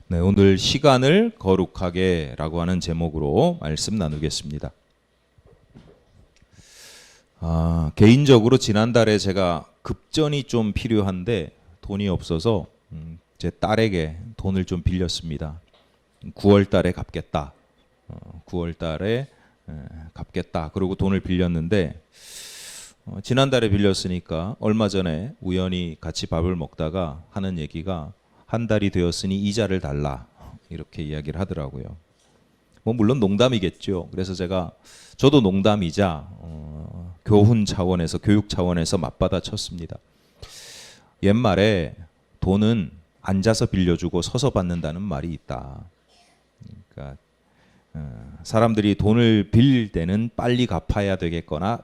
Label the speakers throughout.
Speaker 1: 네, 오늘 시간을 거룩하게 라고 하는 제목으로 말씀 나누겠습니다. 개인적으로 지난달에 제가 급전이 좀 필요한데 돈이 없어서 제 딸에게 돈을 좀 빌렸습니다. 9월 달에 갚겠다. 9월 달에 갚겠다. 그러고 돈을 빌렸는데 지난달에 빌렸으니까 얼마 전에 우연히 같이 밥을 먹다가 하는 얘기가 한 달이 되었으니 이자를 달라 이렇게 이야기를 하더라고요. 뭐 물론 농담이겠죠. 그래서 저도 농담이자 교훈 차원에서 교육 차원에서 맞받아 쳤습니다. 옛말에 돈은 앉아서 빌려주고 서서 받는다는 말이 있다. 그러니까 사람들이 돈을 빌릴 때는 빨리 갚아야 되겠거나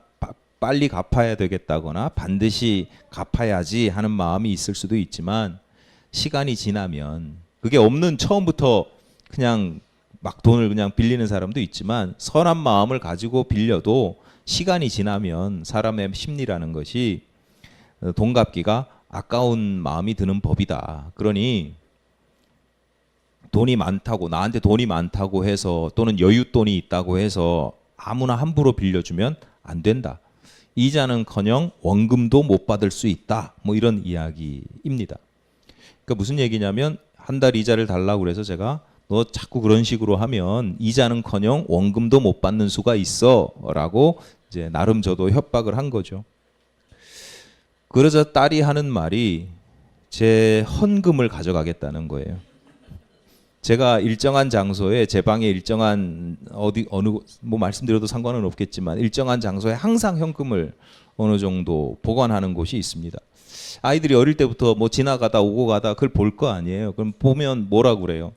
Speaker 1: 빨리 갚아야 되겠다거나 반드시 갚아야지 하는 마음이 있을 수도 있지만 시간이 지나면 그게 없는 처음부터 그냥 막 돈을 그냥 빌리는 사람도 있지만 선한 마음을 가지고 빌려도 시간이 지나면 사람의 심리라는 것이 돈 갚기가 아까운 마음이 드는 법이다. 그러니 돈이 많다고 나한테 돈이 많다고 해서 또는 여윳돈이 있다고 해서 아무나 함부로 빌려주면 안 된다. 이자는커녕 원금도 못 받을 수 있다. 뭐 이런 이야기입니다. 그러니까 무슨 얘기냐면 한 달 이자를 달라고 그래서 제가 너 자꾸 그런 식으로 하면 이자는커녕 원금도 못 받는 수가 있어라고 이제 나름 저도 협박을 한 거죠. 그러자 딸이 하는 말이 제 헌금을 가져가겠다는 거예요. 제가 일정한 장소에 제 방에 일정한 어느 뭐 말씀드려도 상관은 없겠지만 일정한 장소에 항상 현금을 어느 정도 보관하는 곳이 있습니다. 아이들이 어릴 때부터 뭐 지나가다 오고 가다 그걸 볼 거 아니에요. 그럼 보면 뭐라고 그래요?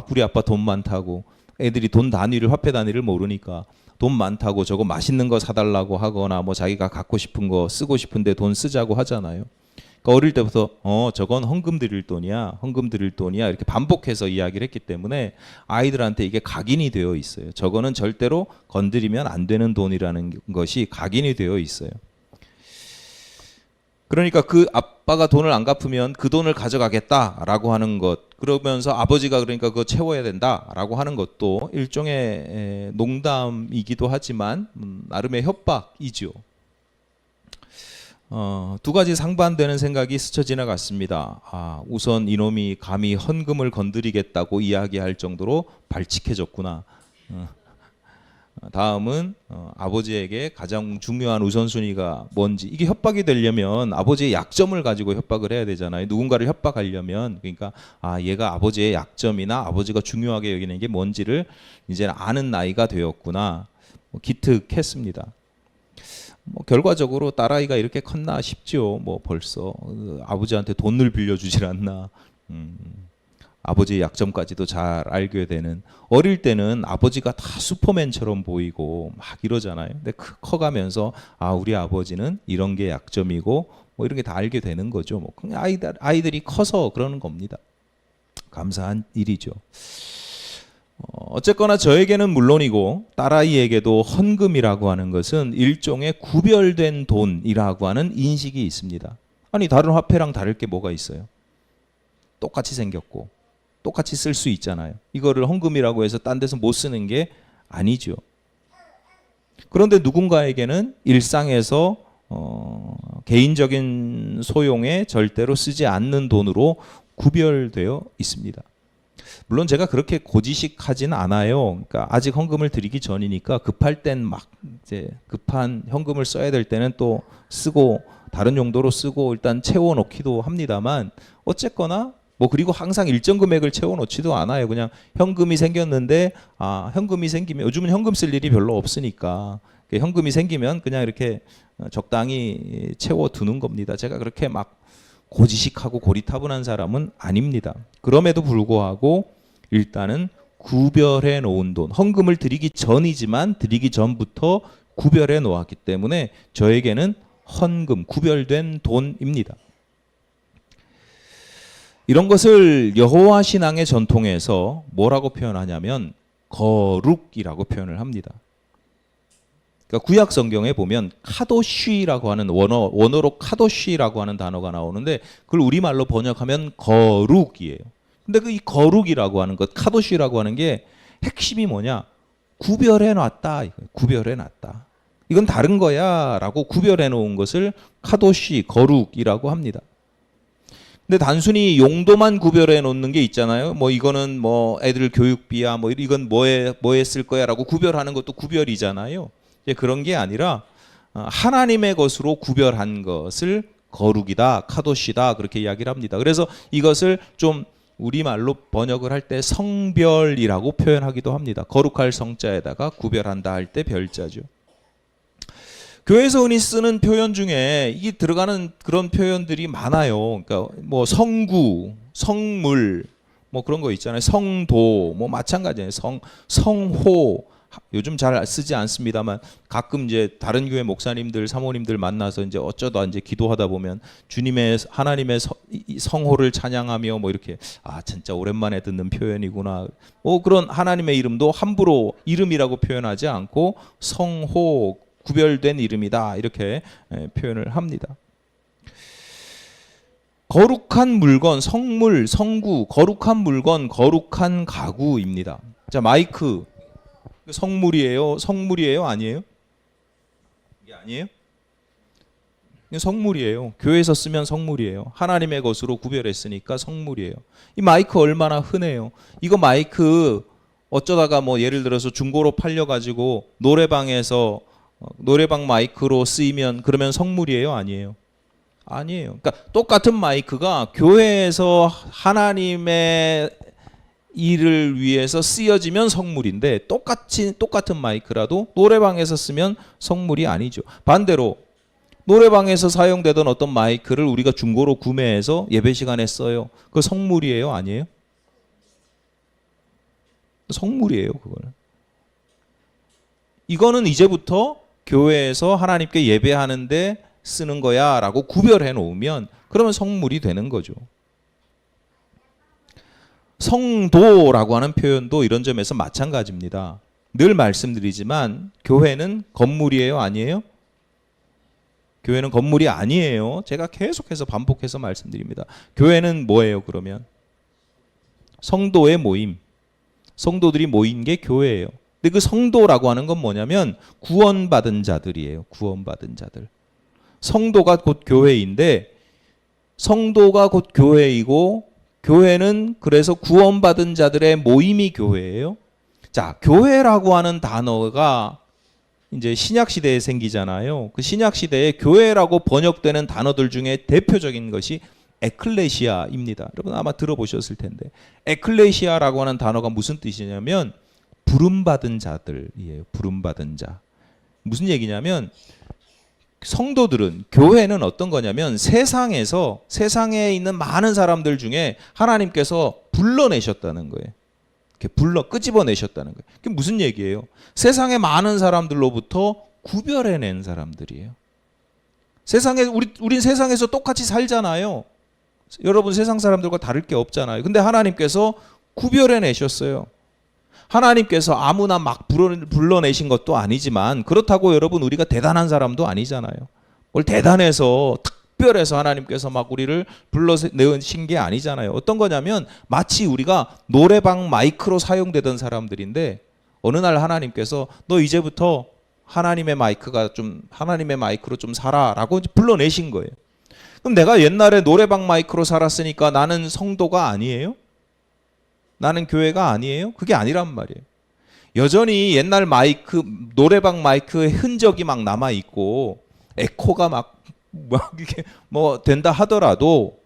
Speaker 1: 우리 아빠 돈 많다고. 애들이 돈 단위를 화폐 단위를 모르니까 돈 많다고 저거 맛있는 거 사달라고 하거나 뭐 자기가 갖고 싶은 거 쓰고 싶은데 돈 쓰자고 하잖아요. 그러니까 어릴 때부터 저건 헌금 드릴 돈이야. 헌금 드릴 돈이야. 이렇게 반복해서 이야기를 했기 때문에 아이들한테 이게 각인이 되어 있어요. 저거는 절대로 건드리면 안 되는 돈이라는 것이 각인이 되어 있어요. 그러니까 그 아빠가 돈을 안 갚으면 그 돈을 가져가겠다라고 하는 것, 그러면서 아버지가 그러니까 그거 채워야 된다라고 하는 것도 일종의 농담이기도 하지만 나름의 협박이죠. 두 가지 상반되는 생각이 스쳐 지나갔습니다. 우선 이놈이 감히 헌금을 건드리겠다고 이야기할 정도로 발칙해졌구나. 다음은 아버지에게 가장 중요한 우선순위가 뭔지, 이게 협박이 되려면 아버지의 약점을 가지고 협박을 해야 되잖아요. 누군가를 협박하려면. 그러니까 얘가 아버지의 약점이나 아버지가 중요하게 여기는 게 뭔지를 이제 아는 나이가 되었구나. 기특했습니다. 결과적으로 딸아이가 이렇게 컸나 싶죠. 벌써 아버지한테 돈을 빌려주질 않나. 아버지의 약점까지도 잘 알게 되는. 어릴 때는 아버지가 다 슈퍼맨처럼 보이고 막 이러잖아요. 근데 커가면서 우리 아버지는 이런 게 약점이고 뭐 이런 게 다 알게 되는 거죠. 그냥 아이들이 커서 그러는 겁니다. 감사한 일이죠. 어쨌거나 저에게는 물론이고 딸아이에게도 헌금이라고 하는 것은 일종의 구별된 돈이라고 하는 인식이 있습니다. 다른 화폐랑 다를 게 뭐가 있어요? 똑같이 생겼고 똑같이 쓸 수 있잖아요. 이거를 헌금이라고 해서 딴 데서 못 쓰는 게 아니죠. 그런데 누군가에게는 일상에서 개인적인 소용에 절대로 쓰지 않는 돈으로 구별되어 있습니다. 물론 제가 그렇게 고지식하진 않아요. 그러니까 아직 헌금을 드리기 전이니까 급할 땐 막 이제 급한 현금을 써야 될 때는 또 쓰고 다른 용도로 쓰고 일단 채워놓기도 합니다만 어쨌거나 그리고 항상 일정 금액을 채워놓지도 않아요. 그냥 현금이 생겼는데 현금이 생기면 요즘은 현금 쓸 일이 별로 없으니까 현금이 생기면 그냥 이렇게 적당히 채워두는 겁니다. 제가 그렇게 막 고지식하고 고리타분한 사람은 아닙니다. 그럼에도 불구하고 일단은 구별해 놓은 돈, 헌금을 드리기 전이지만 드리기 전부터 구별해 놓았기 때문에 저에게는 헌금, 구별된 돈입니다. 이런 것을 여호와 신앙의 전통에서 뭐라고 표현하냐면 거룩이라고 표현을 합니다. 그러니까 구약 성경에 보면 카도쉬라고 하는 원어로 카도쉬라고 하는 단어가 나오는데 그걸 우리말로 번역하면 거룩이에요. 근데 그 이 거룩이라고 하는 것, 카도쉬라고 하는 게 핵심이 뭐냐? 구별해 놨다. 구별해 놨다. 이건 다른 거야라고 구별해 놓은 것을 카도쉬, 거룩이라고 합니다. 근데 단순히 용도만 구별해 놓는 게 있잖아요. 뭐 이거는 뭐 애들 교육비야, 뭐 이건 뭐에 쓸 거야라고 구별하는 것도 구별이잖아요. 그런 게 아니라 하나님의 것으로 구별한 것을 거룩이다, 카도시다 그렇게 이야기를 합니다. 그래서 이것을 좀 우리말로 번역을 할 때 성별이라고 표현하기도 합니다. 거룩할 성자에다가 구별한다 할 때 별자죠. 교회에서 흔히 쓰는 표현 중에 이게 들어가는 그런 표현들이 많아요. 그러니까 뭐 성구, 성물, 뭐 그런 거 있잖아요. 성도, 뭐 마찬가지예요. 성호. 요즘 잘 쓰지 않습니다만 가끔 이제 다른 교회 목사님들, 사모님들 만나서 이제 어쩌다 이제 기도하다 보면 주님의 하나님의 성호를 찬양하며 뭐 이렇게 진짜 오랜만에 듣는 표현이구나. 뭐 그런 하나님의 이름도 함부로 이름이라고 표현하지 않고 성호, 구별된 이름이다 이렇게 표현을 합니다. 거룩한 물건, 성물, 성구, 거룩한 물건, 거룩한 가구입니다. 자, 마이크 성물이에요? 성물이에요? 아니에요? 이게 아니에요? 성물이에요. 교회에서 쓰면 성물이에요. 하나님의 것으로 구별했으니까 성물이에요. 이 마이크 얼마나 흔해요. 이거 마이크 어쩌다가 뭐 예를 들어서 중고로 팔려가지고 노래방에서 노래방 마이크로 쓰이면 그러면 성물이에요? 아니에요? 아니에요. 그러니까 똑같은 마이크가 교회에서 하나님의 일을 위해서 쓰여지면 성물인데 똑같은 마이크라도 노래방에서 쓰면 성물이 아니죠. 반대로 노래방에서 사용되던 어떤 마이크를 우리가 중고로 구매해서 예배 시간에 써요. 그거 성물이에요? 아니에요? 성물이에요, 그거는. 이거는 이제부터 교회에서 하나님께 예배하는데 쓰는 거야 라고 구별해 놓으면 그러면 성물이 되는 거죠. 성도라고 하는 표현도 이런 점에서 마찬가지입니다. 늘 말씀드리지만 교회는 건물이에요? 아니에요? 교회는 건물이 아니에요. 제가 계속해서 반복해서 말씀드립니다. 교회는 뭐예요 그러면? 성도의 모임. 성도들이 모인 게 교회예요. 근데 그 성도라고 하는 건 뭐냐면 구원받은 자들이에요. 구원받은 자들. 성도가 곧 교회인데 성도가 곧 교회이고 교회는 그래서 구원받은 자들의 모임이 교회예요. 자, 교회라고 하는 단어가 이제 신약 시대에 생기잖아요. 그 신약 시대에 교회라고 번역되는 단어들 중에 대표적인 것이 에클레시아입니다. 여러분 아마 들어보셨을 텐데 에클레시아라고 하는 단어가 무슨 뜻이냐면 부름받은 자들이에요. 부름받은 자. 무슨 얘기냐면 성도들은 교회는 어떤 거냐면 세상에 있는 많은 사람들 중에 하나님께서 불러내셨다는 거예요. 이렇게 끄집어내셨다는 거예요. 그게 무슨 얘기예요? 세상의 많은 사람들로부터 구별해낸 사람들이에요. 우린 세상에서 똑같이 살잖아요. 여러분 세상 사람들과 다를 게 없잖아요. 근데 하나님께서 구별해내셨어요. 하나님께서 아무나 막 불러내신 것도 아니지만 그렇다고 여러분 우리가 대단한 사람도 아니잖아요. 뭘 대단해서 특별해서 하나님께서 막 우리를 불러내신 게 아니잖아요. 어떤 거냐면 마치 우리가 노래방 마이크로 사용되던 사람들인데 어느 날 하나님께서 너 이제부터 하나님의 마이크로 좀 살아라고 불러내신 거예요. 그럼 내가 옛날에 노래방 마이크로 살았으니까 나는 성도가 아니에요? 나는 교회가 아니에요? 그게 아니란 말이에요. 여전히 옛날 노래방 마이크의 흔적이 막 남아있고, 에코가 막 이렇게 뭐 된다 하더라도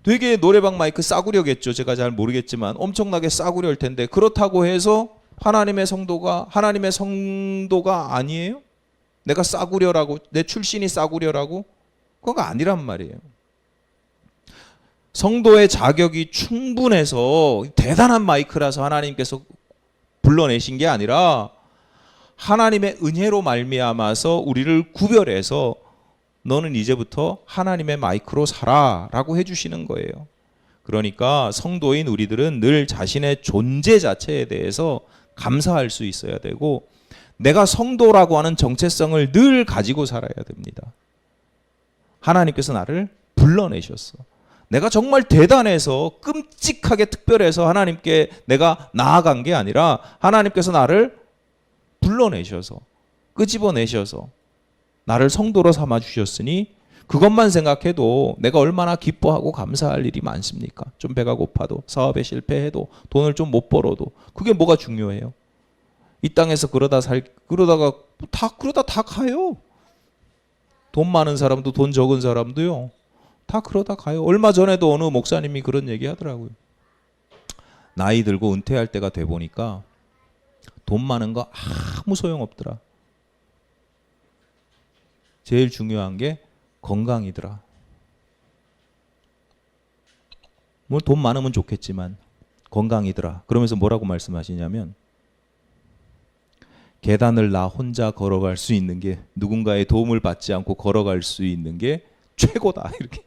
Speaker 1: 되게 노래방 마이크 싸구려겠죠. 제가 잘 모르겠지만 엄청나게 싸구려일 텐데 그렇다고 해서 하나님의 성도가 아니에요? 내가 싸구려라고, 내 출신이 싸구려라고? 그거가 아니란 말이에요. 성도의 자격이 충분해서 대단한 마이크라서 하나님께서 불러내신 게 아니라 하나님의 은혜로 말미암아서 우리를 구별해서 너는 이제부터 하나님의 마이크로 살아라고 해주시는 거예요. 그러니까 성도인 우리들은 늘 자신의 존재 자체에 대해서 감사할 수 있어야 되고 내가 성도라고 하는 정체성을 늘 가지고 살아야 됩니다. 하나님께서 나를 불러내셨어. 내가 정말 대단해서 끔찍하게 특별해서 하나님께 내가 나아간 게 아니라 하나님께서 나를 불러내셔서 끄집어내셔서 나를 성도로 삼아 주셨으니 그것만 생각해도 내가 얼마나 기뻐하고 감사할 일이 많습니까? 좀 배가 고파도 사업에 실패해도 돈을 좀 못 벌어도 그게 뭐가 중요해요? 이 땅에서 그러다 다 가요. 돈 많은 사람도 돈 적은 사람도요. 다 그러다 가요. 얼마 전에도 어느 목사님이 그런 얘기 하더라고요. 나이 들고 은퇴할 때가 돼 보니까 돈 많은 거 아무 소용없더라. 제일 중요한 게 건강이더라. 뭐 돈 많으면 좋겠지만 건강이더라. 그러면서 뭐라고 말씀하시냐면 계단을 나 혼자 걸어갈 수 있는 게 누군가의 도움을 받지 않고 걸어갈 수 있는 게 최고다. 이렇게.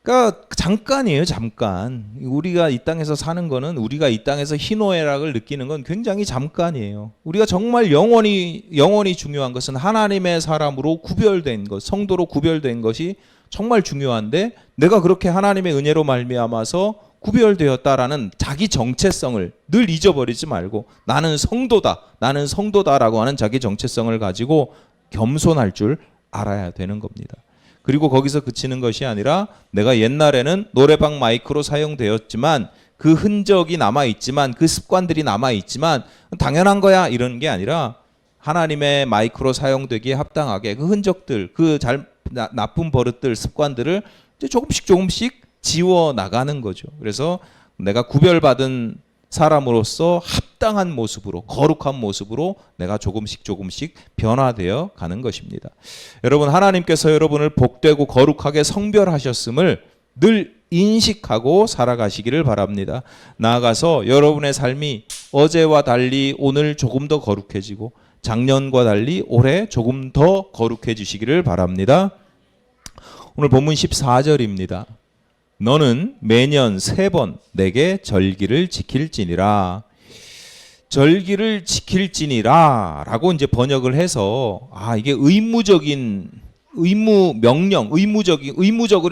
Speaker 1: 그러니까 잠깐이에요. 잠깐. 우리가 이 땅에서 사는 거는 우리가 이 땅에서 희노애락을 느끼는 건 굉장히 잠깐이에요. 우리가 정말 영원히 중요한 것은 하나님의 사람으로 구별된 것, 성도로 구별된 것이 정말 중요한데 내가 그렇게 하나님의 은혜로 말미암아서 구별되었다라는 자기 정체성을 늘 잊어버리지 말고 나는 성도다라고 하는 자기 정체성을 가지고 겸손할 줄 알아야 되는 겁니다. 그리고 거기서 그치는 것이 아니라 내가 옛날에는 노래방 마이크로 사용되었지만 그 흔적이 남아있지만 그 습관들이 남아있지만 당연한 거야 이런 게 아니라 하나님의 마이크로 사용되기에 합당하게 그 흔적들 그 나쁜 버릇들 습관들을 이제 조금씩 지워 나가는 거죠. 그래서 내가 구별받은 사람으로서 합당한 모습으로 거룩한 모습으로 내가 조금씩 변화되어 가는 것입니다. 여러분 하나님께서 여러분을 복되고 거룩하게 성별하셨음을 늘 인식하고 살아가시기를 바랍니다. 나아가서 여러분의 삶이 어제와 달리 오늘 조금 더 거룩해지고 작년과 달리 올해 조금 더 거룩해지시기를 바랍니다. 오늘 본문 14절입니다. 너는 매년 3번 내게 절기를 지킬지니라. 절기를 지킬지니라 라고 이제 번역을 해서 이게 의무적으로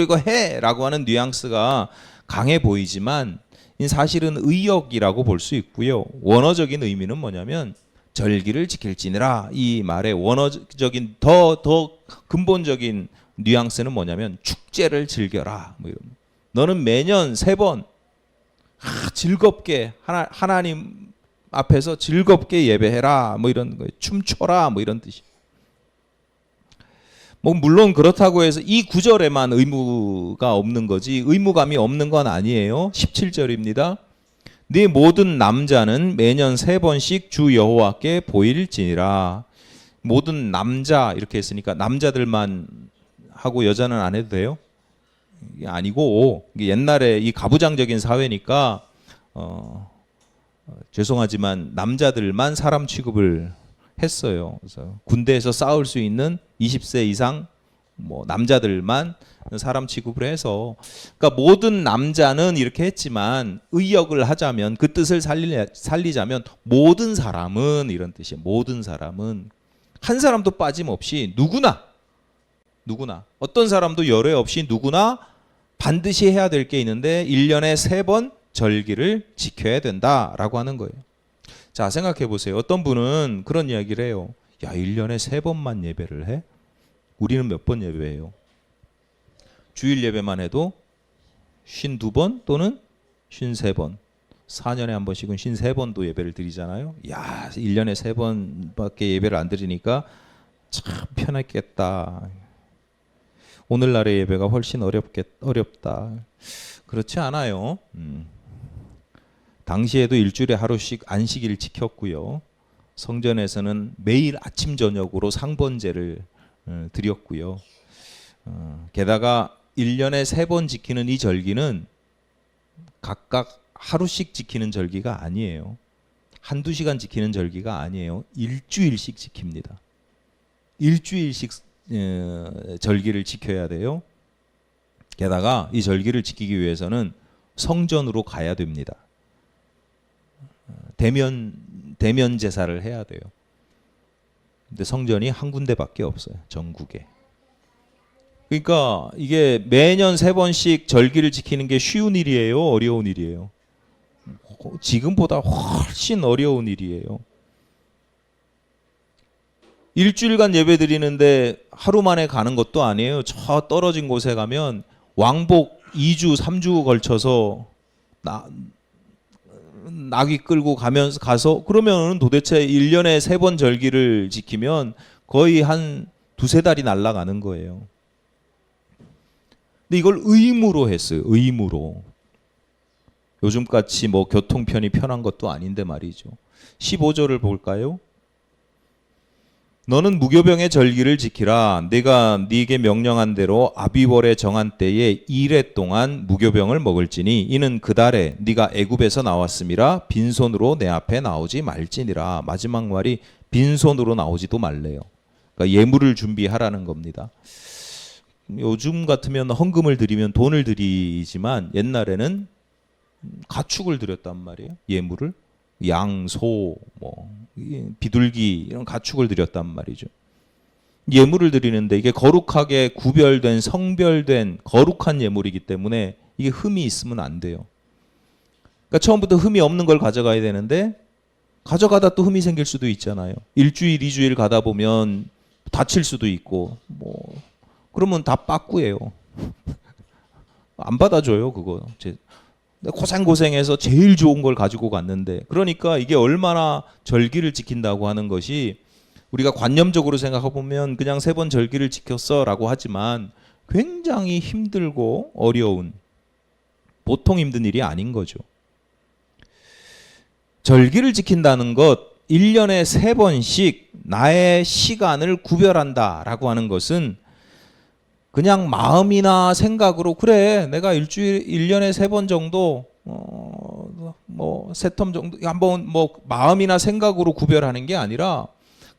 Speaker 1: 이거 해 라고 하는 뉘앙스가 강해 보이지만 사실은 의역이라고 볼 수 있고요. 원어적인 의미는 뭐냐면 절기를 지킬지니라 이 말의 원어적인 더 근본적인 뉘앙스는 뭐냐면 축제를 즐겨라 뭐 이런. 너는 매년 3번 즐겁게 하나님 앞에서 즐겁게 예배해라 뭐 이런 거예요. 춤춰라 뭐 이런 뜻이. 뭐 물론 그렇다고 해서 이 구절에만 의무가 없는 거지 의무감이 없는 건 아니에요. 17절입니다. 네 모든 남자는 매년 3번씩 주 여호와께 보일지니라. 모든 남자 이렇게 했으니까 남자들만 하고 여자는 안 해도 돼요? 이게 아니고 옛날에 이 가부장적인 사회니까 죄송하지만 남자들만 사람 취급을 했어요. 그래서 군대에서 싸울 수 있는 20세 이상 뭐 남자들만 사람 취급을 해서 그러니까 모든 남자는 이렇게 했지만 의역을 하자면 그 뜻을 살리자면 모든 사람은 이런 뜻이에요. 모든 사람은 한 사람도 빠짐없이 누구나 어떤 사람도 열애 없이 누구나 반드시 해야 될 게 있는데 1년에 3번 절기를 지켜야 된다라고 하는 거예요. 자, 생각해 보세요. 어떤 분은 그런 이야기를 해요. 야, 1년에 3번만 예배를 해? 우리는 몇 번 예배해요? 주일 예배만 해도 52번 또는 53번. 4년에 한 번씩은 53번도 예배를 드리잖아요. 야, 1년에 3번밖에 예배를 안 드리니까 참 편했겠다. 오늘날의 예배가 훨씬 어렵다. 그렇지 않아요. 당시에도 일주일에 하루씩 안식일 지켰고요. 성전에서는 매일 아침 저녁으로 상번제를 드렸고요. 게다가 1년에 3번 지키는 이 절기는 각각 하루씩 지키는 절기가 아니에요. 한두 시간 지키는 절기가 아니에요. 일주일씩 지킵니다. 일주일씩 절기를 지켜야 돼요. 게다가 이 절기를 지키기 위해서는 성전으로 가야 됩니다. 대면 제사를 해야 돼요. 근데 성전이 한 군데밖에 없어요. 전국에. 그러니까 이게 매년 3번씩 절기를 지키는 게 쉬운 일이에요? 어려운 일이에요? 지금보다 훨씬 어려운 일이에요. 일주일간 예배 드리는데 하루 만에 가는 것도 아니에요. 저 떨어진 곳에 가면 왕복 2주, 3주 걸쳐서 나귀 끌고 가서 그러면 도대체 1년에 3번 절기를 지키면 거의 한 2-3달이 날아가는 거예요. 근데 이걸 의무로 했어요. 의무로. 요즘같이 뭐 교통편이 편한 것도 아닌데 말이죠. 15절을 볼까요? 너는 무교병의 절기를 지키라. 내가 네게 명령한 대로 아비월에 정한 때에 2래 동안 무교병을 먹을지니 이는 그 달에 네가 애굽에서 나왔음이라 빈손으로 내 앞에 나오지 말지니라. 마지막 말이 빈손으로 나오지도 말래요. 그러니까 예물을 준비하라는 겁니다. 요즘 같으면 헌금을 드리면 돈을 드리지만 옛날에는 가축을 드렸단 말이에요. 예물을. 양, 소, 뭐 비둘기 이런 가축을 드렸단 말이죠. 예물을 드리는데 이게 거룩하게 구별된 성별된 거룩한 예물이기 때문에 이게 흠이 있으면 안 돼요. 그러니까 처음부터 흠이 없는 걸 가져가야 되는데 가져가다 또 흠이 생길 수도 있잖아요. 1주일, 2주일 가다 보면 다칠 수도 있고 뭐 그러면 다 빠꾸예요. 안 받아줘요 그거. 고생해서 제일 좋은 걸 가지고 갔는데 그러니까 이게 얼마나 절기를 지킨다고 하는 것이 우리가 관념적으로 생각해보면 그냥 3번 절기를 지켰어 라고 하지만 굉장히 힘들고 어려운 보통 힘든 일이 아닌 거죠. 절기를 지킨다는 것 1년에 3번씩 나의 시간을 구별한다 라고 하는 것은 그냥 마음이나 생각으로 그래 내가 1년에 3번 정도 뭐 3텀 정도 한번 뭐 마음이나 생각으로 구별하는 게 아니라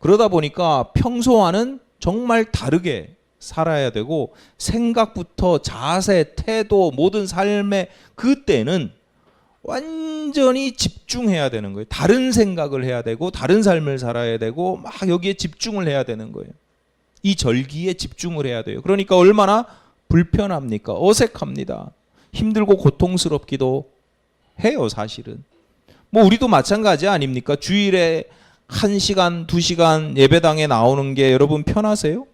Speaker 1: 그러다 보니까 평소와는 정말 다르게 살아야 되고 생각부터 자세, 태도, 모든 삶의 그때는 완전히 집중해야 되는 거예요. 다른 생각을 해야 되고 다른 삶을 살아야 되고 막 여기에 집중을 해야 되는 거예요. 이 절기에 집중을 해야 돼요. 그러니까 얼마나 불편합니까? 어색합니다. 힘들고 고통스럽기도 해요, 사실은. 뭐 우리도 마찬가지 아닙니까? 주일에 1시간, 2시간 예배당에 나오는 게 여러분 편하세요?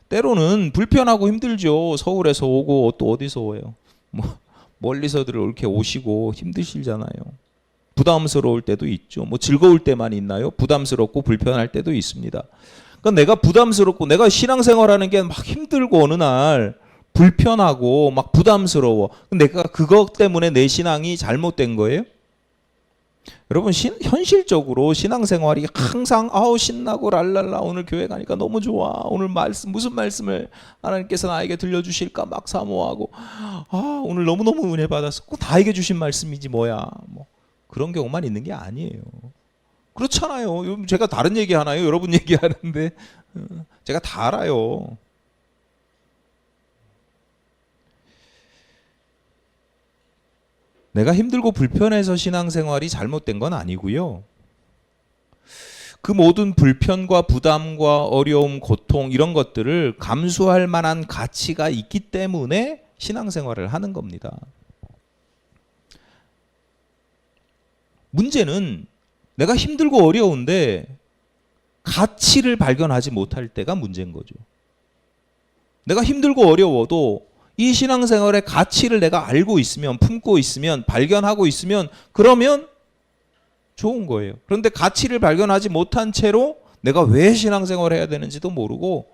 Speaker 1: 때로는 불편하고 힘들죠. 서울에서 오고 또 어디서 오요? 뭐 멀리서들 이렇게 오시고 힘드시잖아요. 부담스러울 때도 있죠. 뭐 즐거울 때만 있나요? 부담스럽고 불편할 때도 있습니다. 그러니까 내가 부담스럽고 내가 신앙생활하는 게 막 힘들고 어느 날 불편하고 막 부담스러워. 내가 그것 때문에 내 신앙이 잘못된 거예요? 여러분 현실적으로 신앙생활이 항상 신나고 랄랄라 오늘 교회 가니까 너무 좋아. 오늘 무슨 말씀을 하나님께서 나에게 들려주실까 막 사모하고 오늘 너무너무 은혜 받았어. 꼭 나에게 주신 말씀이지 뭐야. 뭐 그런 경우만 있는 게 아니에요. 그렇잖아요. 제가 다른 얘기 하나요? 여러분 얘기하는데 제가 다 알아요. 내가 힘들고 불편해서 신앙생활이 잘못된 건 아니고요. 그 모든 불편과 부담과 어려움, 고통 이런 것들을 감수할 만한 가치가 있기 때문에 신앙생활을 하는 겁니다. 문제는 내가 힘들고 어려운데 가치를 발견하지 못할 때가 문제인 거죠. 내가 힘들고 어려워도 이 신앙생활의 가치를 내가 알고 있으면, 품고 있으면, 발견하고 있으면 그러면 좋은 거예요. 그런데 가치를 발견하지 못한 채로 내가 왜 신앙생활을 해야 되는지도 모르고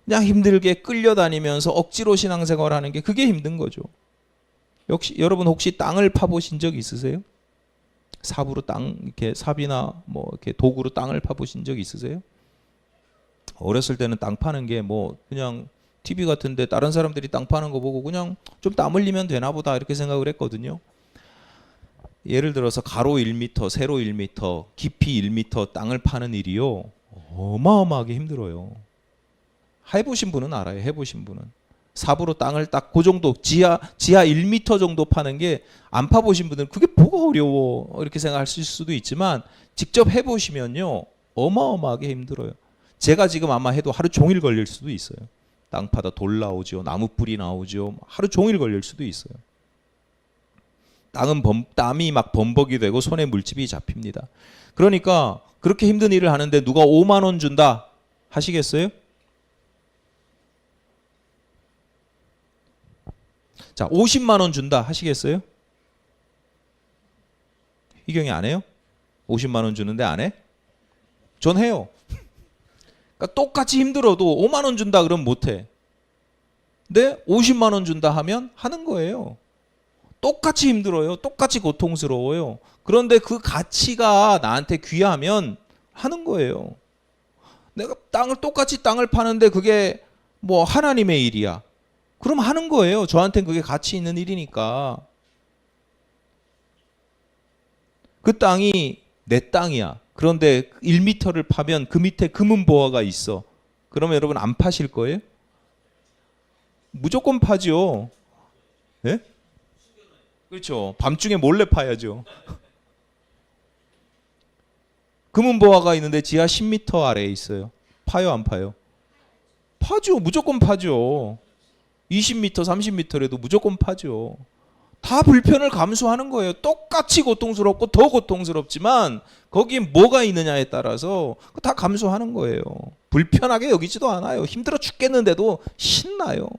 Speaker 1: 그냥 힘들게 끌려다니면서 억지로 신앙생활하는 게 그게 힘든 거죠. 역시 여러분 혹시 땅을 파보신 적 있으세요? 삽으로 이렇게 삽이나 뭐 이렇게 도구로 땅을 파보신 적 있으세요? 어렸을 때는 땅 파는 게 뭐 그냥 TV 같은데 다른 사람들이 땅 파는 거 보고 그냥 좀 땀 흘리면 되나 보다 이렇게 생각을 했거든요. 예를 들어서 가로 1m, 세로 1m, 깊이 1m 땅을 파는 일이요. 어마어마하게 힘들어요. 해보신 분은 알아요. 해보신 분은. 삽으로 땅을 딱 그 정도 지하 1m 정도 파는 게 안 파보신 분들은 그게 뭐가 어려워 이렇게 생각하실 수도 있지만 직접 해보시면요 어마어마하게 힘들어요. 제가 지금 아마 해도 하루 종일 걸릴 수도 있어요. 땅 파다 돌 나오죠, 나무 뿌리 나오죠, 하루 종일 걸릴 수도 있어요. 땀이 막 범벅이 되고 손에 물집이 잡힙니다. 그러니까 그렇게 힘든 일을 하는데 누가 5만 원 준다 하시겠어요? 자, 50만 원 준다 하시겠어요? 희경이 안 해요? 50만 원 주는데 안 해? 전 해요. 그러니까 똑같이 힘들어도 5만 원 준다 그러면 못 해. 근데 50만 원 준다 하면 하는 거예요. 똑같이 힘들어요. 똑같이 고통스러워요. 그런데 그 가치가 나한테 귀하면 하는 거예요. 내가 똑같이 땅을 파는데 그게 뭐 하나님의 일이야. 그럼 하는 거예요. 저한테는 그게 가치 있는 일이니까. 그 땅이 내 땅이야. 그런데 1m를 파면 그 밑에 금은보화가 있어. 그러면 여러분 안 파실 거예요? 무조건 파죠. 예? 그렇죠. 밤중에 몰래 파야죠. 금은보화가 있는데 지하 10m 아래에 있어요. 파요, 안 파요? 파죠. 무조건 파죠. 20m, 30m라도 무조건 파죠. 다 불편을 감수하는 거예요. 똑같이 고통스럽고 더 고통스럽지만 거기에 뭐가 있느냐에 따라서 다 감수하는 거예요. 불편하게 여기지도 않아요. 힘들어 죽겠는데도 신나요.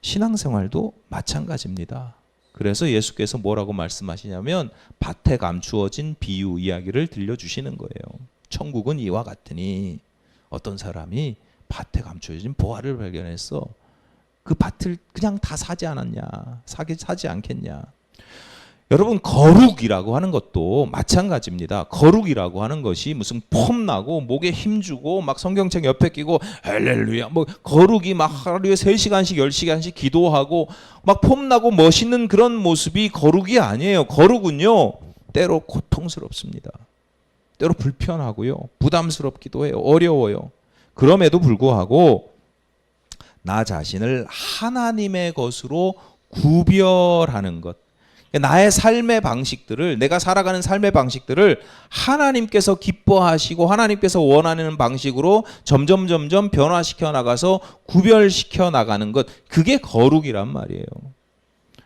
Speaker 1: 신앙생활도 마찬가지입니다. 그래서 예수께서 뭐라고 말씀하시냐면 밭에 감추어진 비유 이야기를 들려주시는 거예요. 천국은 이와 같으니 어떤 사람이 밭에 감추어진 보화를 발견했어. 그 밭을 그냥 다 사지 않았냐? 사지 않겠냐? 여러분 거룩이라고 하는 것도 마찬가지입니다. 거룩이라고 하는 것이 무슨 폼나고 목에 힘주고 막 성경책 옆에 끼고 할렐루야 뭐 거룩이 막 하루에 3시간씩 10시간씩 기도하고 막 폼나고 멋있는 그런 모습이 거룩이 아니에요. 거룩은요 때로 고통스럽습니다. 때로 불편하고요. 부담스럽기도 해요. 어려워요. 그럼에도 불구하고 나 자신을 하나님의 것으로 구별하는 것. 나의 삶의 방식들을 내가 살아가는 삶의 방식들을 하나님께서 기뻐하시고 하나님께서 원하는 방식으로 점점 변화시켜 나가서 구별시켜 나가는 것. 그게 거룩이란 말이에요.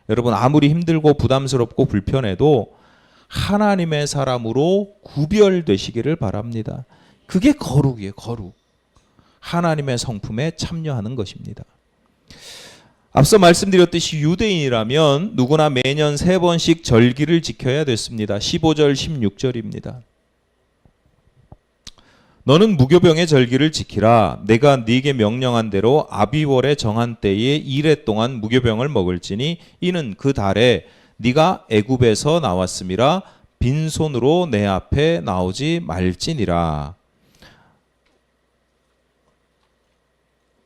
Speaker 1: 여러분 아무리 힘들고 부담스럽고 불편해도 하나님의 사람으로 구별되시기를 바랍니다. 그게 거룩이에요. 거룩. 하나님의 성품에 참여하는 것입니다. 앞서 말씀드렸듯이 유대인이라면 누구나 매년 3번씩 절기를 지켜야 됐습니다. 15절, 16절입니다. 너는 무교병의 절기를 지키라. 내가 네게 명령한 대로 아비월에 정한 때에 2래 동안 무교병을 먹을지니 이는 그 달에 네가 애굽에서 나왔음이라 빈손으로 내 앞에 나오지 말지니라.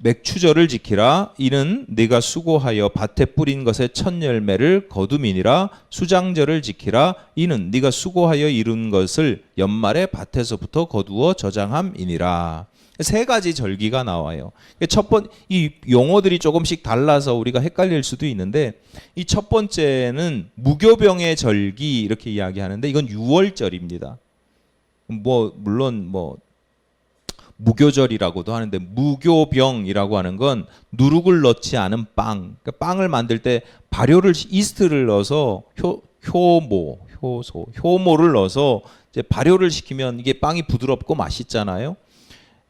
Speaker 1: 맥추절을 지키라. 이는 네가 수고하여 밭에 뿌린 것의 첫 열매를 거둠이니라. 수장절을 지키라. 이는 네가 수고하여 이룬 것을 연말에 밭에서부터 거두어 저장함이니라. 3가지 절기가 나와요. 이 용어들이 조금씩 달라서 우리가 헷갈릴 수도 있는데 이 첫 번째는 무교병의 절기 이렇게 이야기하는데 이건 6월절입니다. 물론 무교절이라고도 하는데 무교병이라고 하는 건 누룩을 넣지 않은 빵. 그러니까 빵을 만들 때 이스트를 넣어서 효모를 넣어서 이제 발효를 시키면 이게 빵이 부드럽고 맛있잖아요.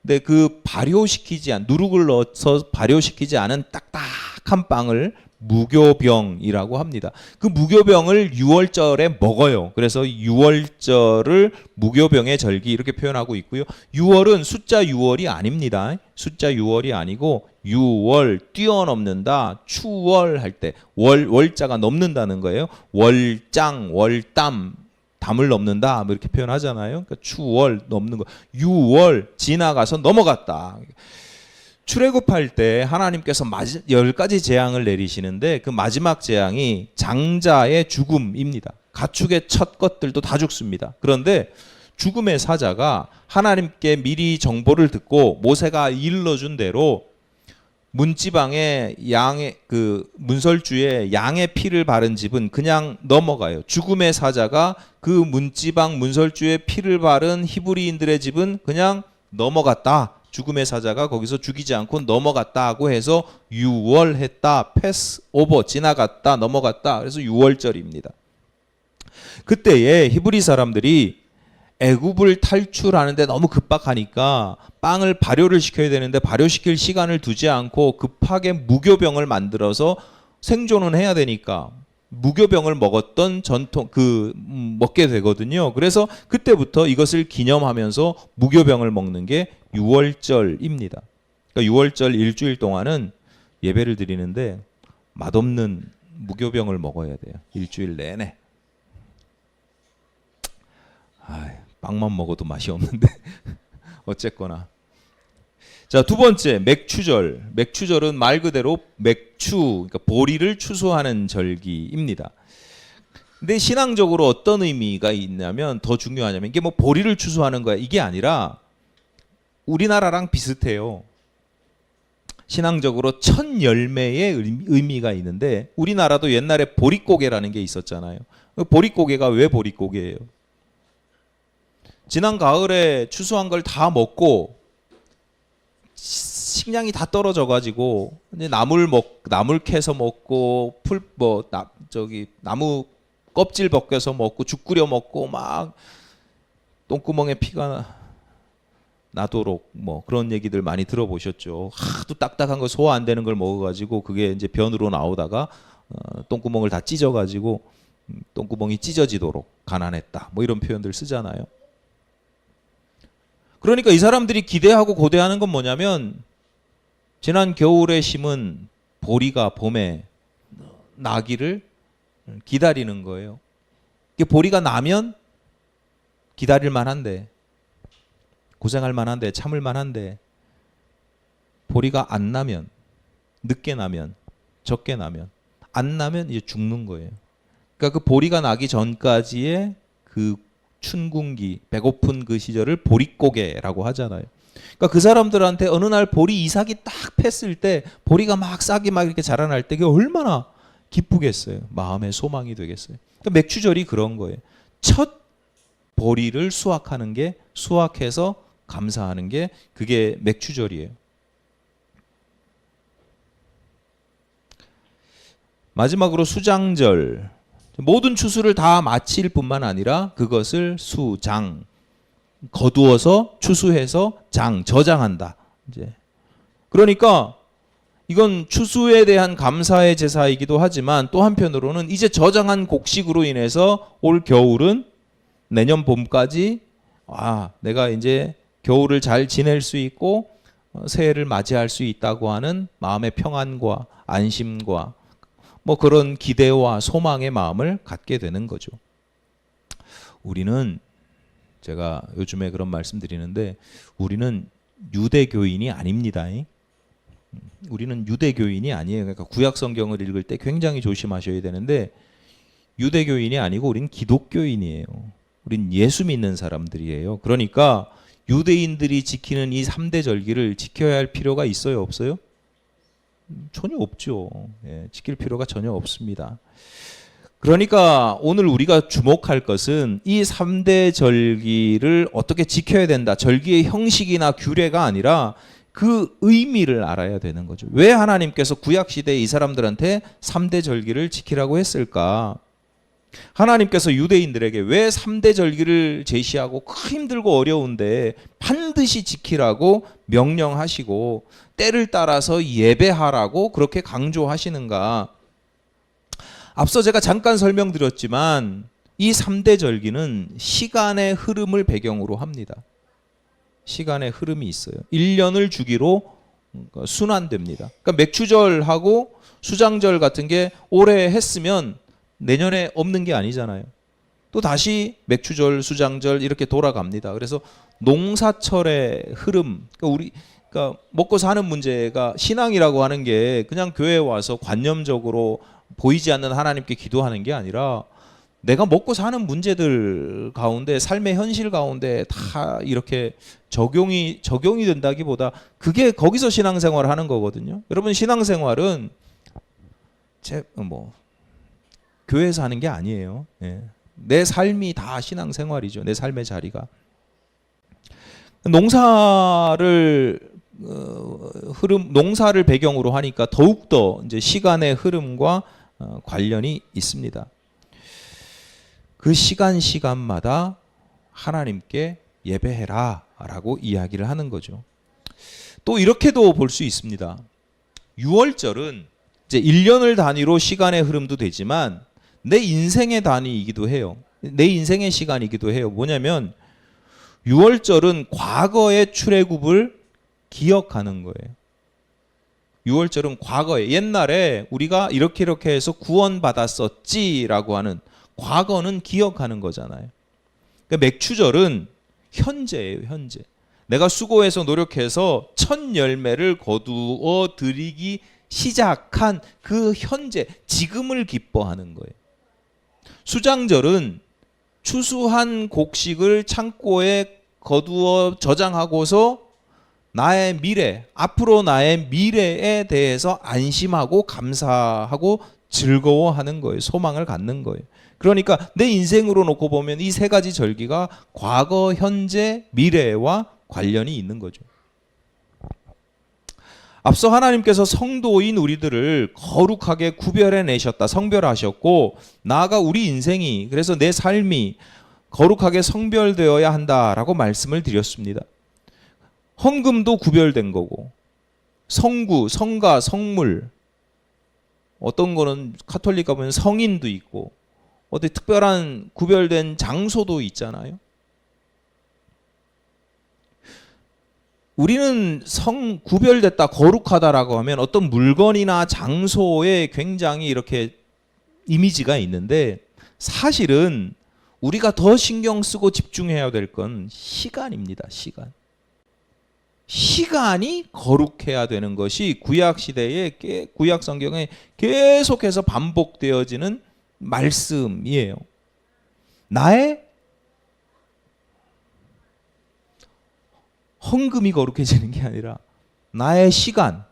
Speaker 1: 근데 그 누룩을 넣어서 발효시키지 않은 딱딱한 빵을 무교병이라고 합니다. 그 무교병을 6월절에 먹어요. 그래서 6월절을 무교병의 절기 이렇게 표현하고 있고요. 6월은 숫자 6월이 아닙니다. 숫자 6월이 아니고 6월 뛰어넘는다. 추월 할 때 월자가 넘는다는 거예요. 월장, 월담 담을 넘는다 이렇게 표현하잖아요. 그러니까 추월 넘는 거. 6월 지나가서 넘어갔다. 출애굽할 때 하나님께서 10가지 재앙을 내리시는데 그 마지막 재앙이 장자의 죽음입니다. 가축의 첫 것들도 다 죽습니다. 그런데 죽음의 사자가 하나님께 미리 정보를 듣고 모세가 일러준 대로 문지방에 양의 그 문설주에 양의 피를 바른 집은 그냥 넘어가요. 죽음의 사자가 그 문지방 문설주에 피를 바른 히브리인들의 집은 그냥 넘어갔다. 죽음의 사자가 거기서 죽이지 않고 넘어갔다고 해서 유월했다. 패스 오버 지나갔다. 넘어갔다. 그래서 유월절입니다. 그때에 히브리 사람들이 애굽을 탈출하는데 너무 급박하니까 빵을 발효를 시켜야 되는데 발효시킬 시간을 두지 않고 급하게 무교병을 만들어서 생존은 해야 되니까 무교병을 먹었던 전통 먹게 되거든요. 그래서 그때부터 이것을 기념하면서 무교병을 먹는 게 유월절입니다. 그러니까 유월절 일주일 동안은 예배를 드리는데 맛없는 무교병을 먹어야 돼요. 일주일 내내. 빵만 먹어도 맛이 없는데 어쨌거나. 자, 두 번째 맥추절. 맥추절은 말 그대로 맥추, 그러니까 보리를 추수하는 절기입니다. 근데 신앙적으로 어떤 의미가 있냐면 더 중요하냐면 이게 뭐 보리를 추수하는 거야 이게 아니라 우리나라랑 비슷해요. 신앙적으로 첫 열매의 의미가 있는데 우리나라도 옛날에 보릿고개라는 게 있었잖아요. 보릿고개가 왜 보릿고개예요? 지난 가을에 추수한 걸 다 먹고 식량이 다 떨어져 가지고 이제 나물 캐서 먹고 나무 껍질 벗겨서 먹고 죽 끓여 먹고 막 똥구멍에 피가 나도록 뭐 그런 얘기들 많이 들어보셨죠. 하도 딱딱한 거 소화 안 되는 걸 먹어가지고 그게 이제 변으로 나오다가 똥구멍을 다 찢어가지고 똥구멍이 찢어지도록 가난했다. 뭐 이런 표현들 쓰잖아요. 그러니까 이 사람들이 기대하고 고대하는 건 뭐냐면 지난 겨울에 심은 보리가 봄에 나기를 기다리는 거예요. 이게 보리가 나면 기다릴 만한데 고생할 만한데 참을 만한데 보리가 안 나면 늦게 나면 적게 나면 안 나면 이제 죽는 거예요. 그러니까 그 보리가 나기 전까지의 그 춘궁기 배고픈 그 시절을 보릿고개라고 하잖아요. 그러니까 그 사람들한테 어느 날 보리 이삭이 딱 폈을 때 보리가 막 싹이 막 이렇게 자라날 때 그게 얼마나 기쁘겠어요. 마음의 소망이 되겠어요. 그러니까 맥추절이 그런 거예요. 첫 보리를 수확하는 게 수확해서 감사하는 게 그게 맥추절이에요. 마지막으로 수장절. 모든 추수를 다 마칠 뿐만 아니라 그것을 수장 거두어서 추수해서 저장한다. 이제 그러니까 이건 추수에 대한 감사의 제사이기도 하지만 또 한편으로는 이제 저장한 곡식으로 인해서 올 겨울은 내년 봄까지 내가 이제 겨울을 잘 지낼 수 있고 새해를 맞이할 수 있다고 하는 마음의 평안과 안심과 뭐 그런 기대와 소망의 마음을 갖게 되는 거죠. 우리는 제가 요즘에 그런 말씀 드리는데 우리는 유대교인이 아닙니다. 우리는 유대교인이 아니에요. 그러니까 구약 성경을 읽을 때 굉장히 조심하셔야 되는데 유대교인이 아니고 우린 기독교인이에요. 우린 예수 믿는 사람들이에요. 그러니까 유대인들이 지키는 이 3대 절기를 지켜야 할 필요가 있어요, 없어요? 전혀 없죠. 지킬 필요가 전혀 없습니다. 그러니까 오늘 우리가 주목할 것은 이 3대 절기를 어떻게 지켜야 된다. 절기의 형식이나 규례가 아니라 그 의미를 알아야 되는 거죠. 왜 하나님께서 구약시대에 이 사람들한테 3대 절기를 지키라고 했을까? 하나님께서 유대인들에게 왜 3대 절기를 제시하고 힘들고 어려운데 반드시 지키라고 명령하시고 때를 따라서 예배하라고 그렇게 강조하시는가? 앞서 제가 잠깐 설명드렸지만 이 3대 절기는 시간의 흐름을 배경으로 합니다. 시간의 흐름이 있어요. 1년을 주기로 순환됩니다. 그러니까 맥추절하고 수장절 같은 게 올해 했으면 내년에 없는 게 아니잖아요. 또 다시 맥추절, 수장절 이렇게 돌아갑니다. 그래서 농사철의 흐름, 그러니까 먹고 사는 문제가 신앙이라고 하는 게 그냥 교회에 와서 관념적으로 보이지 않는 하나님께 기도하는 게 아니라 내가 먹고 사는 문제들 가운데, 삶의 현실 가운데 다 이렇게 적용이 된다기보다 그게 거기서 신앙생활을 하는 거거든요. 여러분, 신앙생활은 교회에서 하는 게 아니에요. 예. 내 삶이 다 신앙생활이죠. 내 삶의 자리가. 농사를 농사를 배경으로 하니까 더욱더 이제 시간의 흐름과 관련이 있습니다. 그 시간마다 하나님께 예배해라라고 이야기를 하는 거죠. 또 이렇게도 볼 수 있습니다. 유월절은 이제 1년을 단위로 시간의 흐름도 되지만 내 인생의 단위이기도 해요. 내 인생의 시간이기도 해요. 뭐냐면 유월절은 과거의 출애굽을 기억하는 거예요. 유월절은 과거에, 옛날에 우리가 이렇게 해서 구원받았었지라고 하는 과거는 기억하는 거잖아요. 그러니까 맥추절은 현재예요, 현재. 내가 수고해서 노력해서 첫 열매를 거두어 드리기 시작한 그 현재, 지금을 기뻐하는 거예요. 수장절은 추수한 곡식을 창고에 거두어 저장하고서 나의 미래, 앞으로 나의 미래에 대해서 안심하고 감사하고 즐거워하는 거예요. 소망을 갖는 거예요. 그러니까 내 인생으로 놓고 보면 이 세 가지 절기가 과거, 현재, 미래와 관련이 있는 거죠. 앞서 하나님께서 성도인 우리들을 거룩하게 구별해내셨다, 성별하셨고, 나아가 우리 인생이, 그래서 내 삶이 거룩하게 성별되어야 한다라고 말씀을 드렸습니다. 헌금도 구별된 거고, 성구, 성가, 성물, 어떤 거는 카톨릭 가보면 성인도 있고, 어디 특별한 구별된 장소도 있잖아요. 우리는 구별됐다, 거룩하다라고 하면 어떤 물건이나 장소에 굉장히 이렇게 이미지가 있는데, 사실은 우리가 더 신경 쓰고 집중해야 될 건 시간입니다. 시간이 거룩해야 되는 것이 구약 시대에, 구약 성경에 계속해서 반복되어지는 말씀이에요. 나의 헌금이 거룩해지는 게 아니라 나의 시간,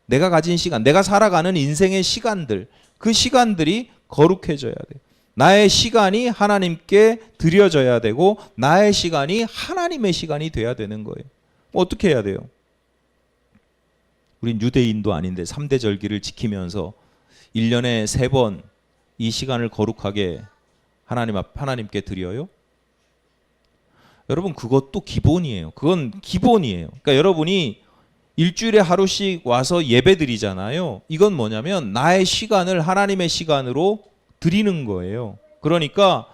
Speaker 1: 내가 가진 시간, 내가 살아가는 인생의 시간들, 그 시간들이 거룩해져야 돼요. 나의 시간이 하나님께 드려져야 되고 나의 시간이 하나님의 시간이 돼야 되는 거예요. 어떻게 해야 돼요? 우린 유대인도 아닌데 3대 절기를 지키면서 1년에 3번 이 시간을 거룩하게 하나님께 드려요? 여러분, 그것도 기본이에요. 그건 기본이에요. 그러니까 여러분이 일주일에 하루씩 와서 예배 드리잖아요. 이건 뭐냐면 나의 시간을 하나님의 시간으로 드리는 거예요. 그러니까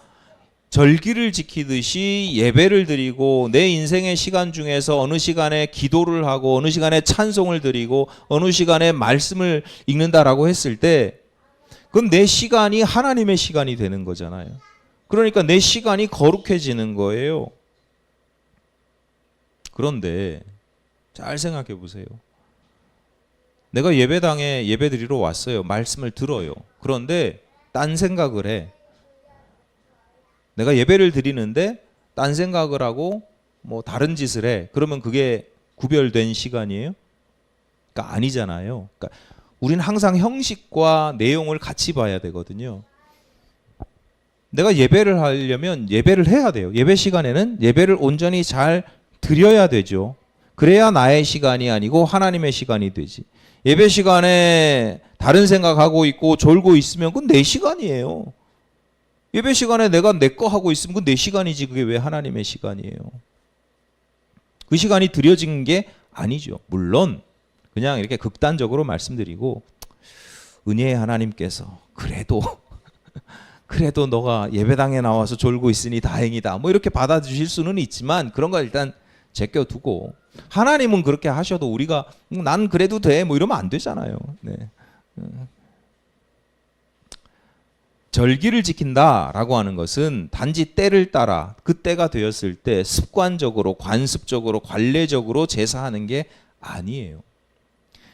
Speaker 1: 절기를 지키듯이 예배를 드리고 내 인생의 시간 중에서 어느 시간에 기도를 하고 어느 시간에 찬송을 드리고 어느 시간에 말씀을 읽는다라고 했을 때 그건 내 시간이 하나님의 시간이 되는 거잖아요. 그러니까 내 시간이 거룩해지는 거예요. 그런데 잘 생각해 보세요. 내가 예배당에 예배 드리러 왔어요. 말씀을 들어요. 그런데 딴 생각을 해. 내가 예배를 드리는데 딴 생각을 하고 뭐 다른 짓을 해. 그러면 그게 구별된 시간이에요? 그러니까 아니잖아요. 그러니까 우리는 항상 형식과 내용을 같이 봐야 되거든요. 내가 예배를 하려면 예배를 해야 돼요. 예배 시간에는 예배를 온전히 잘 드려야 되죠. 그래야 나의 시간이 아니고 하나님의 시간이 되지. 예배 시간에 다른 생각하고 있고 졸고 있으면 그건 내 시간이에요. 예배 시간에 내가 내 거 하고 있으면 그건 내 시간이지. 그게 왜 하나님의 시간이에요? 그 시간이 드려진 게 아니죠. 물론 그냥 이렇게 극단적으로 말씀드리고 은혜의 하나님께서 그래도 너가 예배당에 나와서 졸고 있으니 다행이다. 뭐 이렇게 받아주실 수는 있지만 그런 거 일단 제껴두고 하나님은 그렇게 하셔도 우리가 난 그래도 돼 뭐 이러면 안 되잖아요. 네. 절기를 지킨다라고 하는 것은 단지 때를 따라 그 때가 되었을 때 습관적으로 관습적으로 관례적으로 제사하는 게 아니에요.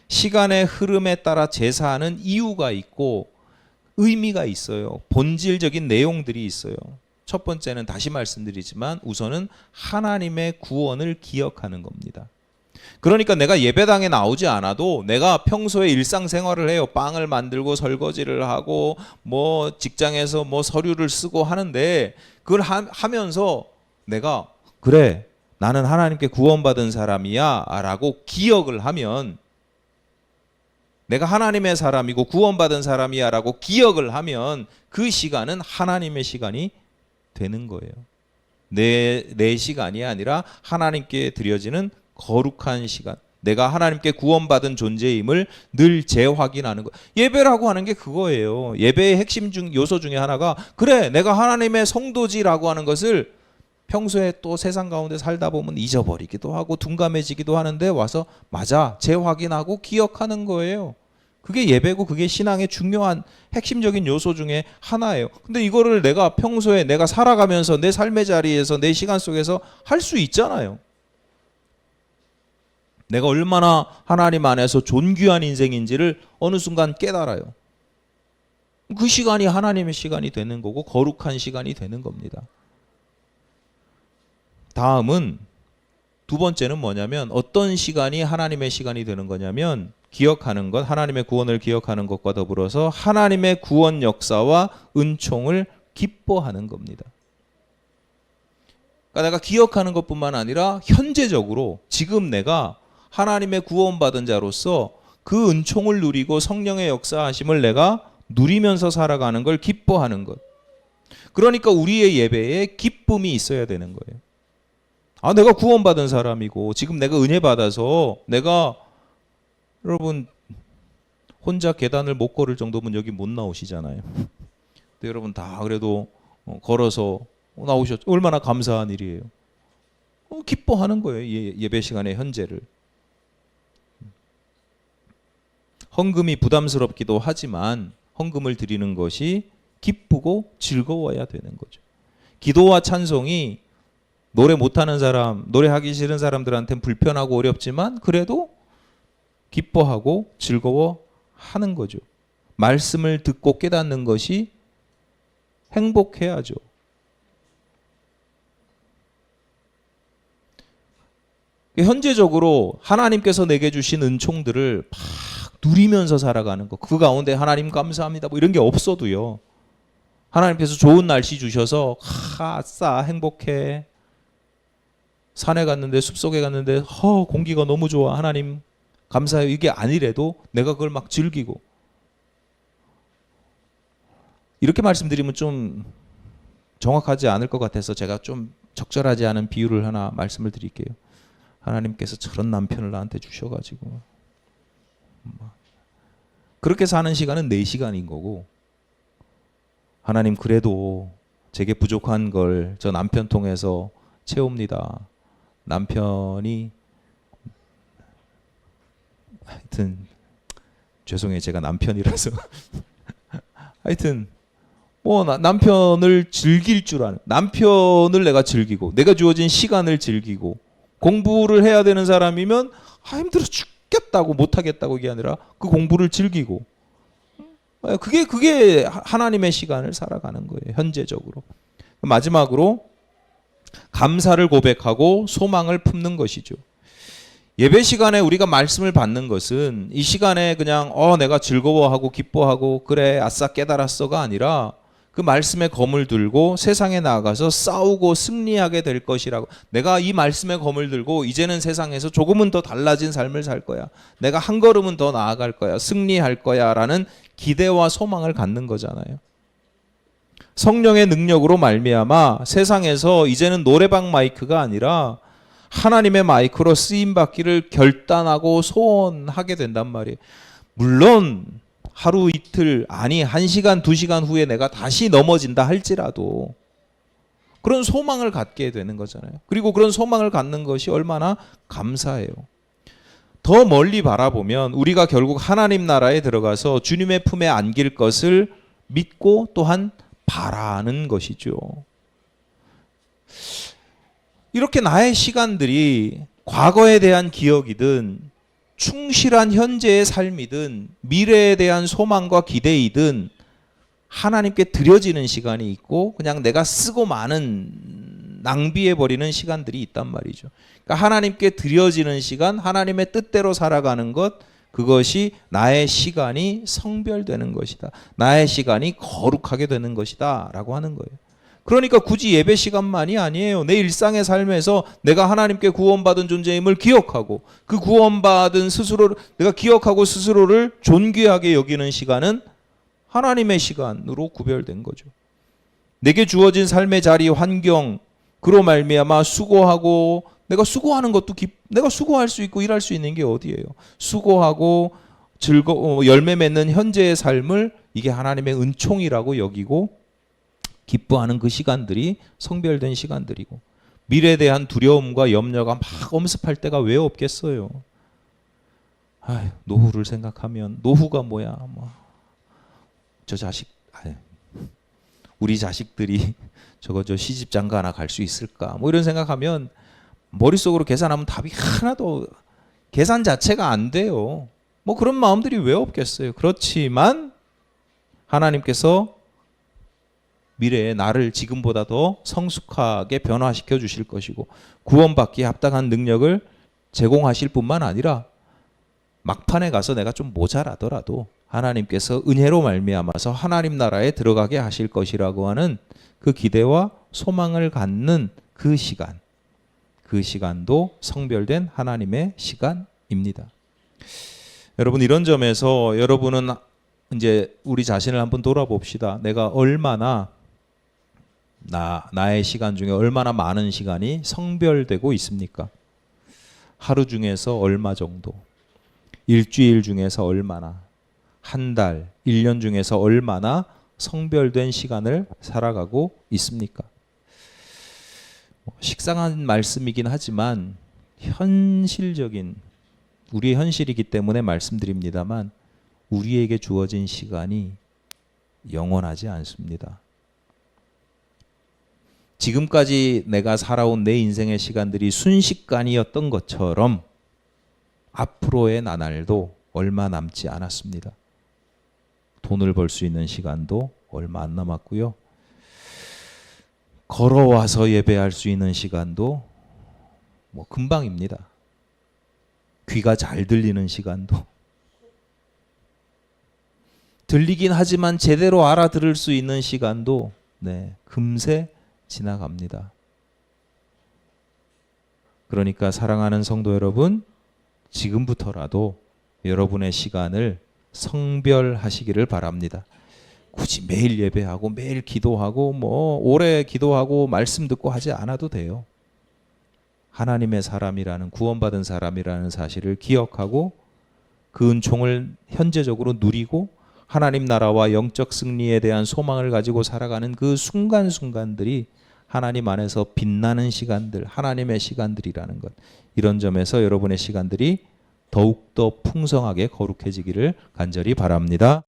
Speaker 1: 시간의 흐름에 따라 제사하는 이유가 있고 의미가 있어요. 본질적인 내용들이 있어요. 첫 번째는 다시 말씀드리지만 우선은 하나님의 구원을 기억하는 겁니다. 그러니까 내가 예배당에 나오지 않아도 내가 평소에 일상생활을 해요. 빵을 만들고 설거지를 하고 뭐 직장에서 뭐 서류를 쓰고 하는데 그걸 하면서 내가 그래 나는 하나님께 구원받은 사람이야 라고 기억을 하면, 내가 하나님의 사람이고 구원받은 사람이야 라고 기억을 하면 그 시간은 하나님의 시간이 되는 거예요. 내 시간이 아니라 하나님께 드려지는 거룩한 시간, 내가 하나님께 구원받은 존재임을 늘 재확인하는 거. 예배라고 하는 게 그거예요. 예배의 핵심 요소 중에 하나가 그래 내가 하나님의 성도지라고 하는 것을 평소에 또 세상 가운데 살다 보면 잊어버리기도 하고 둔감해지기도 하는데 와서 맞아 재확인하고 기억하는 거예요. 그게 예배고 그게 신앙의 중요한 핵심적인 요소 중에 하나예요. 근데 이거를 내가 평소에 내가 살아가면서 내 삶의 자리에서 내 시간 속에서 할 수 있잖아요. 내가 얼마나 하나님 안에서 존귀한 인생인지를 어느 순간 깨달아요. 그 시간이 하나님의 시간이 되는 거고 거룩한 시간이 되는 겁니다. 다음은 두 번째는 뭐냐면 어떤 시간이 하나님의 시간이 되는 거냐면 기억하는 것, 하나님의 구원을 기억하는 것과 더불어서 하나님의 구원 역사와 은총을 기뻐하는 겁니다. 그러니까 내가 기억하는 것뿐만 아니라 현재적으로 지금 내가 하나님의 구원받은 자로서 그 은총을 누리고 성령의 역사하심을 내가 누리면서 살아가는 걸 기뻐하는 것. 그러니까 우리의 예배에 기쁨이 있어야 되는 거예요. 아, 내가 구원받은 사람이고 지금 내가 은혜 받아서 내가 여러분 혼자 계단을 못 걸을 정도면 여기 못 나오시잖아요. 근데 여러분 다 그래도 걸어서 나오셨죠. 얼마나 감사한 일이에요. 기뻐하는 거예요. 예배 시간의 현재를. 헌금이 부담스럽기도 하지만 헌금을 드리는 것이 기쁘고 즐거워야 되는 거죠. 기도와 찬송이 노래 못하는 사람, 노래하기 싫은 사람들한테는 불편하고 어렵지만 그래도 기뻐하고 즐거워하는 거죠. 말씀을 듣고 깨닫는 것이 행복해야죠. 현재적으로 하나님께서 내게 주신 은총들을 막 누리면서 살아가는 것, 그 가운데 하나님 감사합니다 뭐 이런 게 없어도요, 하나님께서 좋은 날씨 주셔서 아싸 행복해, 산에 갔는데 숲속에 갔는데 공기가 너무 좋아 하나님 감사해요, 이게 아니래도 내가 그걸 막 즐기고, 이렇게 말씀드리면 좀 정확하지 않을 것 같아서 제가 좀 적절하지 않은 비유를 하나 말씀을 드릴게요. 하나님께서 저런 남편을 나한테 주셔가지고 그렇게 사는 시간은 4시간인 거고, 하나님 그래도 제게 부족한 걸 저 남편 통해서 채웁니다. 남편이 하여튼 죄송해요, 제가 남편이라서 하여튼 뭐 남편을 즐길 줄 아는, 남편을 내가 즐기고 내가 주어진 시간을 즐기고, 공부를 해야 되는 사람이면 힘들어 죽겠다고 못하겠다고 이게 아니라 그 공부를 즐기고, 그게 하나님의 시간을 살아가는 거예요. 현재적으로. 마지막으로 감사를 고백하고 소망을 품는 것이죠. 예배 시간에 우리가 말씀을 받는 것은 이 시간에 그냥 내가 즐거워하고 기뻐하고 그래 아싸 깨달았어가 아니라 그 말씀의 검을 들고 세상에 나가서 싸우고 승리하게 될 것이라고, 내가 이 말씀의 검을 들고 이제는 세상에서 조금은 더 달라진 삶을 살 거야, 내가 한 걸음은 더 나아갈 거야, 승리할 거야 라는 기대와 소망을 갖는 거잖아요. 성령의 능력으로 말미암아 세상에서 이제는 노래방 마이크가 아니라 하나님의 마이크로 쓰임받기를 결단하고 소원하게 된단 말이에요. 물론 하루 이틀 아니 1시간 2시간 후에 내가 다시 넘어진다 할지라도 그런 소망을 갖게 되는 거잖아요. 그리고 그런 소망을 갖는 것이 얼마나 감사해요. 더 멀리 바라보면 우리가 결국 하나님 나라에 들어가서 주님의 품에 안길 것을 믿고 또한 바라는 것이죠. 이렇게 나의 시간들이 과거에 대한 기억이든 충실한 현재의 삶이든 미래에 대한 소망과 기대이든 하나님께 드려지는 시간이 있고 그냥 내가 쓰고 마는 낭비해 버리는 시간들이 있단 말이죠. 그러니까 하나님께 드려지는 시간, 하나님의 뜻대로 살아가는 것, 그것이 나의 시간이 성별되는 것이다. 나의 시간이 거룩하게 되는 것이다 라고 하는 거예요. 그러니까 굳이 예배 시간만이 아니에요. 내 일상의 삶에서 내가 하나님께 구원받은 존재임을 기억하고 그 구원받은 스스로를 내가 기억하고 스스로를 존귀하게 여기는 시간은 하나님의 시간으로 구별된 거죠. 내게 주어진 삶의 자리, 환경, 그로 말미암아 수고하고 내가 수고하는 것도 내가 수고할 수 있고 일할 수 있는 게 어디예요? 수고하고 열매 맺는 현재의 삶을 이게 하나님의 은총이라고 여기고 기뻐하는 그 시간들이 성별된 시간들이고 미래에 대한 두려움과 염려가 막 엄습할 때가 왜 없겠어요? 아유, 노후를 생각하면 노후가 뭐야? 저 자식, 우리 자식들이 저 시집 장가 하나 갈 수 있을까? 이런 생각하면 머릿속으로 계산하면 답이 하나도 계산 자체가 안 돼요. 그런 마음들이 왜 없겠어요? 그렇지만 하나님께서 미래에 나를 지금보다 더 성숙하게 변화시켜 주실 것이고 구원받기에 합당한 능력을 제공하실 뿐만 아니라 막판에 가서 내가 좀 모자라더라도 하나님께서 은혜로 말미암아서 하나님 나라에 들어가게 하실 것이라고 하는 그 기대와 소망을 갖는 그 시간, 그 시간도 성별된 하나님의 시간입니다. 여러분, 이런 점에서 여러분은 이제 우리 자신을 한번 돌아봅시다. 내가 얼마나 나의 시간 중에 얼마나 많은 시간이 성별되고 있습니까? 하루 중에서 얼마 정도, 일주일 중에서 얼마나, 한 달, 1년 중에서 얼마나 성별된 시간을 살아가고 있습니까? 식상한 말씀이긴 하지만 현실적인 우리의 현실이기 때문에 말씀드립니다만 우리에게 주어진 시간이 영원하지 않습니다. 지금까지 내가 살아온 내 인생의 시간들이 순식간이었던 것처럼 앞으로의 나날도 얼마 남지 않았습니다. 돈을 벌 수 있는 시간도 얼마 안 남았고요. 걸어와서 예배할 수 있는 시간도 금방입니다. 귀가 잘 들리는 시간도 들리긴 하지만 제대로 알아들을 수 있는 시간도 금세 지나갑니다. 그러니까 사랑하는 성도 여러분, 지금부터라도 여러분의 시간을 성별하시기를 바랍니다. 굳이 매일 예배하고 매일 기도하고 오래 기도하고 말씀 듣고 하지 않아도 돼요. 하나님의 사람이라는, 구원받은 사람이라는 사실을 기억하고 그 은총을 현재적으로 누리고 하나님 나라와 영적 승리에 대한 소망을 가지고 살아가는 그 순간순간들이 하나님 안에서 빛나는 시간들, 하나님의 시간들이라는 것, 이런 점에서 여러분의 시간들이 더욱더 풍성하게 거룩해지기를 간절히 바랍니다.